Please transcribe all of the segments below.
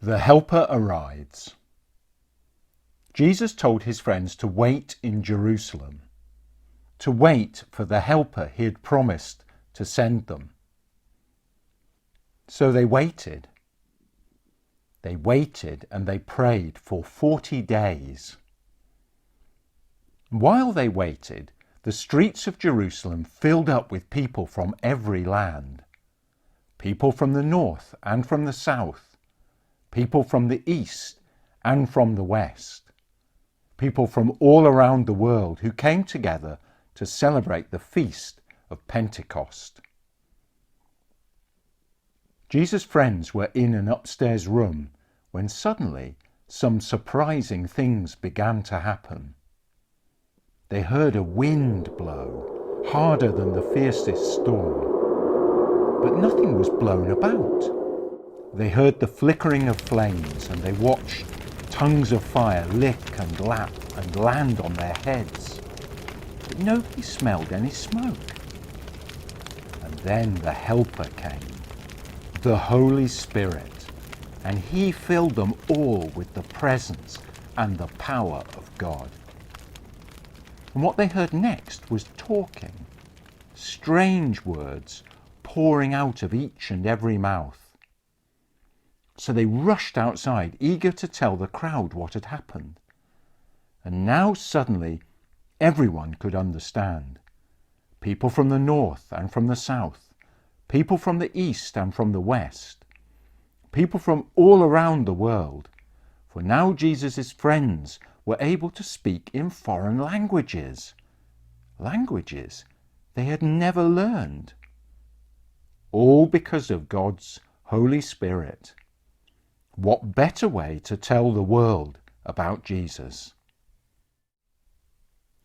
The Helper arrives. Jesus told his friends to wait in Jerusalem, to wait for the Helper he had promised to send them. So they waited. They waited and they prayed for 40 days. While they waited, the streets of Jerusalem filled up with people from every land. People from the north and from the south. People from the east and from the west. People from all around the world who came together to celebrate the feast of Pentecost. Jesus' friends were in an upstairs room when suddenly some surprising things began to happen. They heard a wind blow, harder than the fiercest storm, but nothing was blown about. They heard the flickering of flames and they watched tongues of fire lick and lap and land on their heads, but nobody smelled any smoke. And then the Helper came, the Holy Spirit, and he filled them all with the presence and the power of God. And what they heard next was talking, strange words pouring out of each and every mouth. So they rushed outside, eager to tell the crowd what had happened. And now suddenly everyone could understand. People from the north and from the south, people from the east and from the west, people from all around the world. For now Jesus' friends were able to speak in foreign languages, languages they had never learned. All because of God's Holy Spirit. What better way to tell the world about Jesus?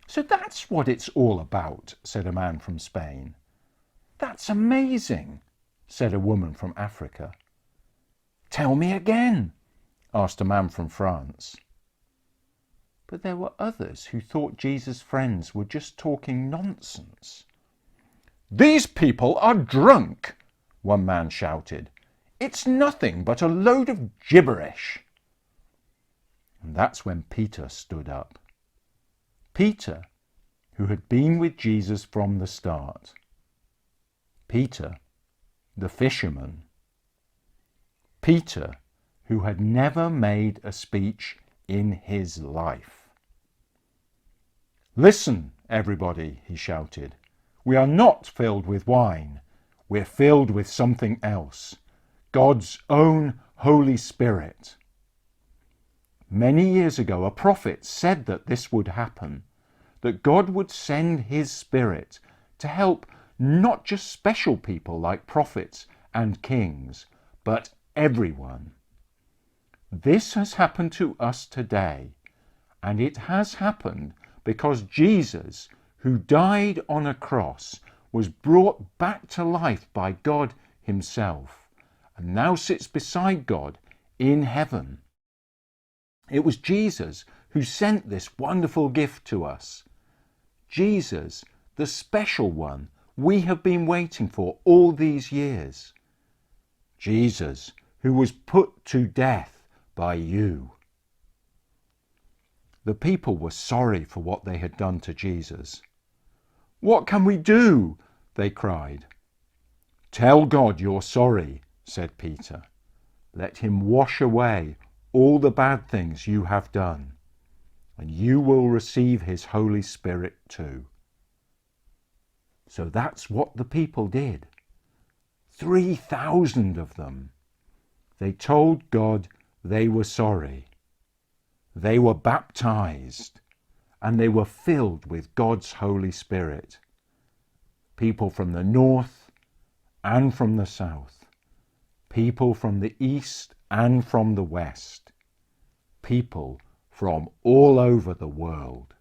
So that's what it's all about, said a man from Spain. That's amazing, said a woman from Africa. Tell me again, asked a man from France. But there were others who thought Jesus' friends were just talking nonsense. These people are drunk, one man shouted. It's nothing but a load of gibberish. And that's when Peter stood up. Peter, who had been with Jesus from the start. Peter, the fisherman. Peter, who had never made a speech in his life. Listen, everybody, he shouted. We are not filled with wine. We're filled with something else. God's own Holy Spirit. Many years ago, a prophet said that this would happen, that God would send his Spirit to help not just special people like prophets and kings, but everyone. This has happened to us today, and it has happened because Jesus, who died on a cross, was brought back to life by God himself, and now sits beside God in heaven. It was Jesus who sent this wonderful gift to us. Jesus, the special one we have been waiting for all these years. Jesus, who was put to death by you. The people were sorry for what they had done to Jesus. What can we do? They cried. Tell God you're sorry, said Peter. Let him wash away all the bad things you have done, and you will receive his Holy Spirit too. So that's what the people did. 3,000 of them. They told God they were sorry. They were baptized, and they were filled with God's Holy Spirit. People from the north and from the south. People from the east and from the west. People from all over the world.